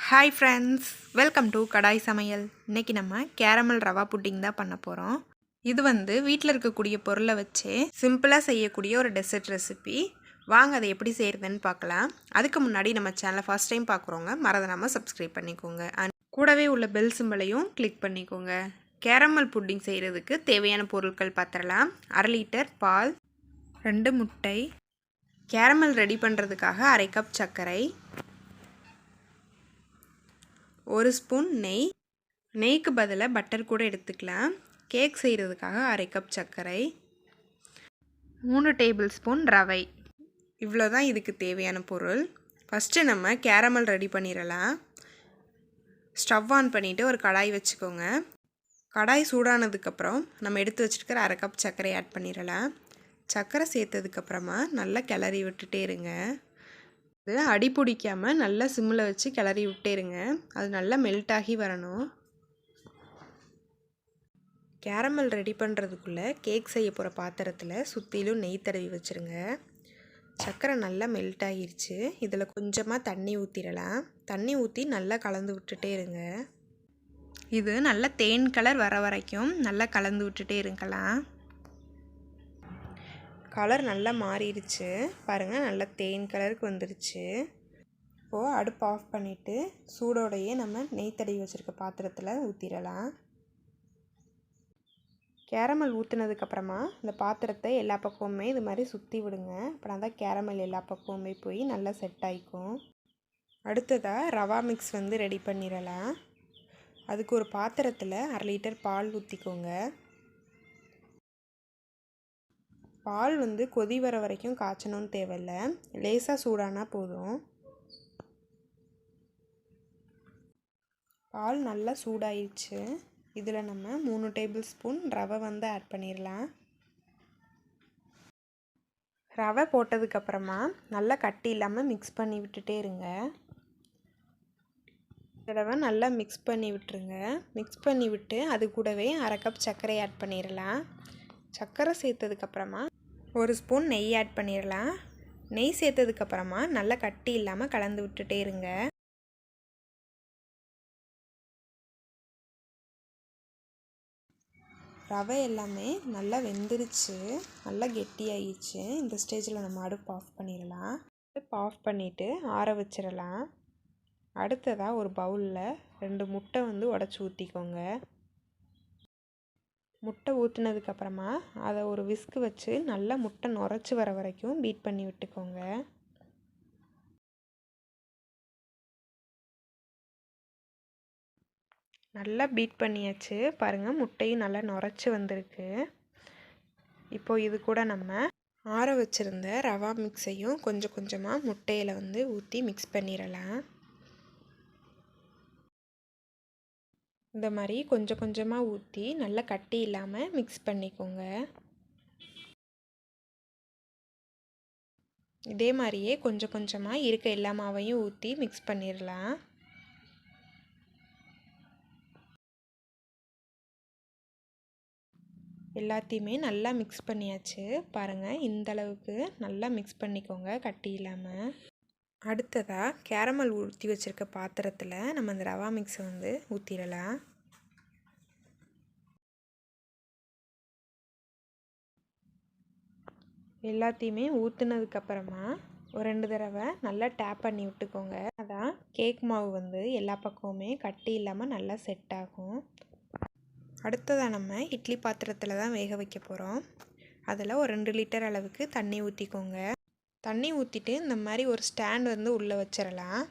Hi friends, welcome to kadaisamayal. இன்றைக்கி நம்ம caramel rava pudding தான் பண்ண போகிறோம். இது வீட்டில் இருக்கக்கூடிய பொருளை வச்சு சிம்பிளாக செய்யக்கூடிய ஒரு டெசர்ட் ரெசிபி. வாங்க அதை எப்படி செய்கிறதுன்னு பார்க்கலாம். அதுக்கு முன்னாடி நம்ம சேனலை ஃபர்ஸ்ட் டைம் பார்க்குறோங்க, மறந்துடாமல் சப்ஸ்கிரைப் பண்ணிக்கோங்க. அண்ட் கூடவே உள்ள பெல் சிம்பலையும் கிளிக் பண்ணிக்கோங்க. கேரமல் புட்டிங் செய்கிறதுக்கு தேவையான பொருட்கள் பார்த்துடலாம். 1/2 லிட்டர் பால், 2 முட்டை, கேரமல் ரெடி பண்ணுறதுக்காக 1/2 கப் சர்க்கரை, 1 ஸ்பூன் நெய், நெய்க்கு பதிலாக பட்டர் கூட எடுத்துக்கலாம். கேக் செய்கிறதுக்காக 1/2 கப் சர்க்கரை, 3 டேபிள் ஸ்பூன் ரவை. இவ்வளோ தான் இதுக்கு தேவையான பொருள். ஃபஸ்ட்டு நம்ம கேரமல் ரெடி பண்ணிடலாம். ஸ்டவ் ஆன் பண்ணிவிட்டு ஒரு கடாய் வச்சுக்கோங்க. கடாய் சூடானதுக்கப்புறம் நம்ம எடுத்து வச்சுருக்கிற 1/2 கப் சர்க்கரை ஆட் பண்ணிடலாம். சர்க்கரை சேர்த்ததுக்கப்புறமா நல்லா கிளறி விட்டுட்டே இருங்க. இது அடி பிடிக்காமல் நல்லா சிம்மில் வச்சு கிளறி விட்டேருங்க. அது நல்லா மெல்ட் ஆகி வரணும். கேரமல் ரெடி பண்ணுறதுக்குள்ளே கேக் செய்ய போகிற பாத்திரத்தில் சுற்றிலும் நெய் தடவி வச்சுருங்க. சர்க்கரை நல்லா மெல்ட் ஆகிருச்சு. இதில் கொஞ்சமாக தண்ணி ஊற்றிடலாம். தண்ணி ஊற்றி நல்லா கலந்து விட்டுட்டே இருங்க. இது நல்லா தேன் கலர் வர வரைக்கும் நல்லா கலந்து விட்டுட்டே இருக்கலாம். கலர் நல்லா மாறிடுச்சு பாருங்கள், நல்லா தேன் கலருக்கு வந்துடுச்சு. இப்போது அடுப்பு ஆஃப் பண்ணிவிட்டு சூடோடையே நம்ம நெய் தடவி வச்சுருக்க பாத்திரத்தில் ஊற்றிடலாம். கேரமல் ஊற்றுனதுக்கப்புறமா இந்த பாத்திரத்தை எல்லா பக்கமுமே இது மாதிரி சுற்றி விடுங்க. அப்புறம் தான் கேரமல் எல்லா பக்கமுமே போய் நல்லா செட் ஆகிக்கும். அடுத்ததாக ரவா மிக்ஸ் ரெடி பண்ணிடலாம். அதுக்கு ஒரு பாத்திரத்தில் 1/2 லிட்டர் பால் ஊற்றிக்கோங்க. பால் கொதி வர வரைக்கும் காய்ச்சணும்னு தேவையில்லை, லேசாக சூடானா போதும். பால் நல்லா சூடாயிடுச்சு. இதில் நம்ம 3 டேபிள் ஸ்பூன் ரவை ஆட் பண்ணிடலாம். ரவை போட்டதுக்கப்புறமா நல்லா கட்டி இல்லாமல் மிக்ஸ் பண்ணி விட்டுட்டே இருங்க. தடவை நல்லா மிக்ஸ் பண்ணி விட்டுருங்க. மிக்ஸ் பண்ணி விட்டு அது கூடவே 1/2 கப் சர்க்கரை ஆட் பண்ணிடலாம். சர்க்கரை சேர்த்ததுக்கப்புறமா 1 ஸ்பூன் நெய் ஆட் பண்ணிடலாம். நெய் சேர்த்ததுக்கப்புறமா நல்லா கட்டி இல்லாமல் கலந்து விட்டுட்டே இருங்க. ரவை எல்லாமே நல்லா வெந்துருச்சு, நல்லா கெட்டியாகிடுச்சு. இந்த ஸ்டேஜில் நம்ம அடுப்பு ஆஃப் பண்ணிடலாம். அடுப்பு ஆஃப் பண்ணிவிட்டு ஆற வச்சிடலாம். அடுத்ததாக ஒரு பவுலில் 2 முட்டை உடச்சி ஊற்றிக்கோங்க. முட்டை ஊற்றினதுக்கப்புறமா அதை ஒரு விஸ்கு வச்சு நல்லா முட்டை நுரைச்சி வர வரைக்கும் பீட் பண்ணி விட்டுக்கோங்க. நல்லா பீட் பண்ணியாச்சு பாருங்கள், முட்டையும் நல்லா நுரைச்சி வந்திருக்கு. இப்போது இது கூட நம்ம ஆற வச்சுருந்த ரவா மிக்ஸையும் கொஞ்சம் கொஞ்சமாக முட்டையில் ஊற்றி மிக்ஸ் பண்ணிடலாம். இந்த மாதிரி கொஞ்சம் கொஞ்சமாக ஊற்றி நல்லா கட்டி இல்லாமல் மிக்ஸ் பண்ணிக்கோங்க. இதே மாதிரியே கொஞ்சம் கொஞ்சமாக இருக்க எல்லா மாவையும் ஊற்றி மிக்ஸ் பண்ணிடலாம். எல்லாத்தையுமே நல்லா மிக்ஸ் பண்ணியாச்சு பாருங்கள், இந்த அளவுக்கு நல்லா மிக்ஸ் பண்ணிக்கோங்க கட்டி இல்லாமல். அடுத்ததாக கேரமல் ஊற்றி வச்சுருக்க பாத்திரத்தில் நம்ம அந்த ரவா மிக்ஸை ஊற்றிடலாம். எல்லாத்தையுமே ஊற்றுனதுக்கப்புறமா ஒரு 2 தடவை நல்லா டேப் பண்ணி விட்டுக்கோங்க. அதான் கேக் மாவு எல்லா பக்கமுமே கட்டி இல்லாமல் நல்லா செட் ஆகும். அடுத்ததாக நம்ம இட்லி பாத்திரத்தில் தான் வேக வைக்க போகிறோம். அதில் ஒரு 2 லிட்டர் அளவுக்கு தண்ணி ஊற்றிக்கோங்க. தண்ணி ஊற்றிட்டு இந்த மாதிரி ஒரு ஸ்டாண்ட் உள்ளே வச்சிடலாம்.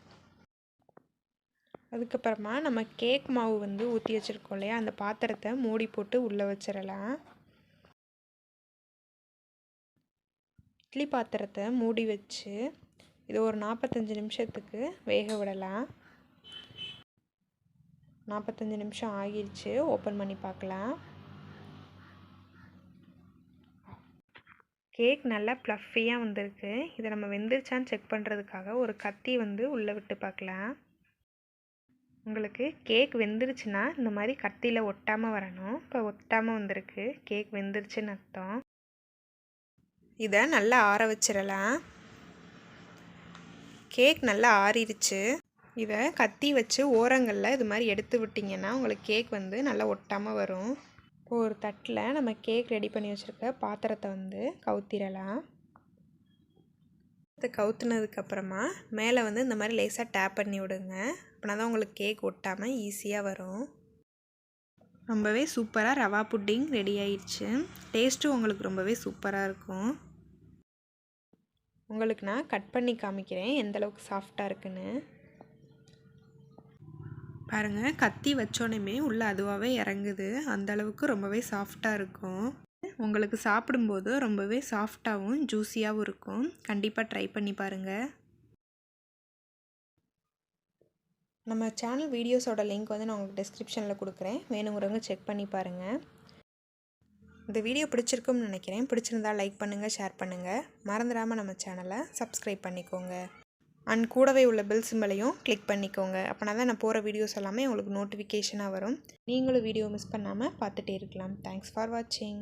அதுக்கப்புறமா நம்ம கேக் மாவு ஊற்றி வச்சுருக்கோம் இல்லையா, அந்த பாத்திரத்தை மூடி போட்டு உள்ளே வச்சிடலாம். இட்லி பாத்திரத்தை மூடி வச்சு இது ஒரு 45 நிமிஷத்துக்கு வேக விடலாம். 45 நிமிஷம் ஆகிடுச்சு. ஓப்பன் பண்ணி பார்க்கலாம். கேக் நல்லா ப்ளஃபியாக வந்திருக்கு. இதை நம்ம வெந்துருச்சான்னு செக் பண்ணுறதுக்காக ஒரு கத்தி உள்ளே விட்டு பார்க்கலாம். உங்களுக்கு கேக் வெந்துருச்சுன்னா இந்த மாதிரி கத்தியில் ஒட்டாமல் வரணும். இப்போ ஒட்டாமல் வந்திருக்கு, கேக் வெந்துருச்சுன்னு அர்த்தம். இதை நல்லா ஆற வச்சிடலாம். கேக் நல்லா ஆறிடுச்சு. இதை கத்தி வச்சு ஓரங்களில் இது மாதிரி எடுத்து விட்டிங்கன்னா உங்களுக்கு கேக் வந்து நல்லா ஒட்டாமல் வரும். இப்போ ஒரு தட்டில் நம்ம கேக் ரெடி பண்ணி வச்சுருக்க பாத்திரத்தை வந்து கவுத்திடலாம். இதை கவுத்துனதுக்கப்புறமா மேலே வந்து இந்த மாதிரி லேசாக டேப் பண்ணி விடுங்க. அப்படின்னா தான் உங்களுக்கு கேக் ஒட்டாமல் ஈஸியாக வரும். ரொம்பவே சூப்பராக ரவா புட்டிங் ரெடி ஆயிடுச்சு. டேஸ்ட்டும் உங்களுக்கு ரொம்பவே சூப்பராக இருக்கும். உங்களுக்கு நான் கட் பண்ணி காமிக்கிறேன் எந்தளவுக்கு சாஃப்டாக இருக்குன்னு. பாருங்கள், கத்தி வச்சோன்னே உள்ளே அதுவாகவே இறங்குது. அந்தளவுக்கு ரொம்பவே சாஃப்டாக இருக்கும். உங்களுக்கு சாப்பிடும்போது ரொம்பவே சாஃப்டாகவும் ஜூஸியாகவும் இருக்கும். கண்டிப்பாக ட்ரை பண்ணி பாருங்கள். நம்ம சேனல் வீடியோஸோட லிங்க் வந்து நான் உங்களுக்கு டிஸ்கிரிப்ஷனில் கொடுக்குறேன். வேணுங்கிறவங்க செக் பண்ணி பாருங்கள். இந்த வீடியோ பிடிச்சிருக்கும்னு நினைக்கிறேன். பிடிச்சிருந்தால் லைக் பண்ணுங்கள், ஷேர் பண்ணுங்கள். மறந்துடாமல் நம்ம சேனலை சப்ஸ்கிரைப் பண்ணிக்கோங்க. அண்ட் கூடவே உள்ள பெல் சிம்பலையும் கிளிக் பண்ணிக்கோங்க. அப்படின்னா தான் நான் போகிற வீடியோஸ் எல்லாமே உங்களுக்கு நோட்டிஃபிகேஷனாக வரும். நீங்களும் வீடியோ மிஸ் பண்ணாமல் பார்த்துட்டே இருக்கலாம். தேங்க்ஸ் ஃபார் வாட்சிங்.